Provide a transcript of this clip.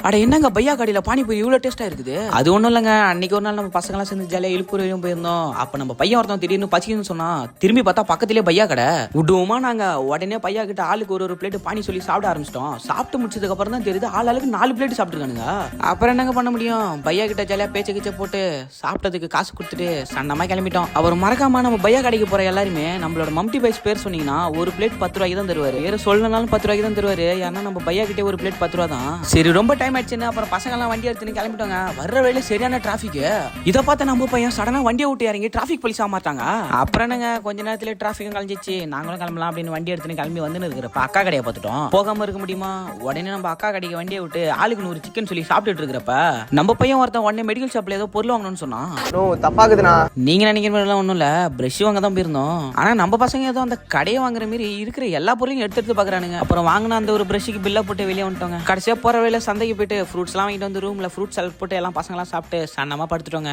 அட என்னங்க பையா கடையில பானிபூரி இவ்வளவு டேஸ்டா இருக்குது? அது ஒண்ணும் இல்லங்க, அன்னைக்கு ஒரு நாள் நம்ம பசங்க எல்லாம் சேர்ந்து ஜாலியா இழுப்பூர் வரையும் போயிருந்தோம். அப்ப நம்ம பையன் ஒருத்தன் திடீர்னு பசிக்குன்னு சொன்னா, திரும்பி பார்த்தா பக்கத்திலே பையா கடை. விடுவோமா நாங்க உடனே பையா கிட்ட ஆளுக்கு ஒரு பிளேட் பானி சொல்லி சாப்பிட ஆரம்பிச்சிட்டோம். சாப்பிட்டு முடிச்சதுக்கு அப்புறம் தான் தெரியுது ஆளுக்கு 4 பிளேட் சாப்பிட்டுருக்கானுங்க. அப்புறம் என்னங்க பண்ண முடியும், பையா கிட்ட ஜாலியா பேச்ச கிச்ச போட்டு சாப்பிட்டதுக்கு காசு கொடுத்துட்டு சன்னமா கிளம்பிட்டோம். அவர் மறக்காம நம்ம பையா கடைக்கு போற எல்லாருமே நம்மளோட மம்டி பைஸ் பேர் சொன்னீங்கன்னா ஒரு பிளேட் 10 ரூபாய்க்கு தான் தருவாரு. வேற சொல்லனாலும் 10 ரூபாய்க்கு தான் தருவாரு. ஏன்னா நம்ம பையா கிட்டே ஒரு பிளேட் 10 ரூபா தான். சரி ரொம்ப டைம் ஆயிடுச்சுன்னு அப்புறம் பசங்க எல்லாம் வண்டி எடுத்துன்னு கிளம்பிட்டாங்க. வர்ற வழியில சரியான டிராபிக். இதை பார்த்து நம்ம பையன் சடனா வண்டியை விட்டு இறங்கி டிராபிக் போலீஸ் மாட்டாங்க. அப்புறம் என்னங்க கொஞ்ச நேரத்துல டிராபிக்கும் கழிஞ்சிச்சு. நாங்களும் கிளம்பலாம் அப்படின்னு வண்டி எடுத்துன்னு கிளம்பி வந்து இருக்கிறப்ப அக்கா கடையை பார்த்துட்டோம். போகாம இருக்க முடியுமா? உடனே நம்ம அக்கா கடைக்கு வண்டியை விட்டு ஆளுக்கு 100 சிக்கன் சொல்லி சாப்பிட்டுட்டு இருக்கிறப்ப நம்ம பையன் ஒருத்தன் உடனே மெடிக்கல் ஷாப்ல ஏதோ பொருள் வாங்கணும்னு சொன்னான். தப்பாக்குதுண்ணா. நீங்க நினைக்கிற மாதிரி எல்லாம் ஒண்ணும் இல்ல, பிரஷ் வாங்க தான் போயிருந்தோம். ஆனா நம்ம பசங்க ஏதோ அந்த கடையை வாங்குற மாதிரி இருக்கிற எல்லா பொருளையும் எடுத்து பாக்குறானுங்க. அப்புறம் வாங்கின அந்த ஒரு பிரஷுக்கு பில்ல போட்டு வெளியே வந்துட்டோங்க. கடைசியா போற வேலை சந்தைக்கு போயிட்டு ஃப்ரூட்ஸ் எல்லாம் வாங்கிட்டு வந்து ரூம்ல ஃப்ரூட் சாலட் போட்டு எல்லாம் பசங்க எல்லாம் சாப்பிட்டு சன்னமா படுத்துட்டோங்க.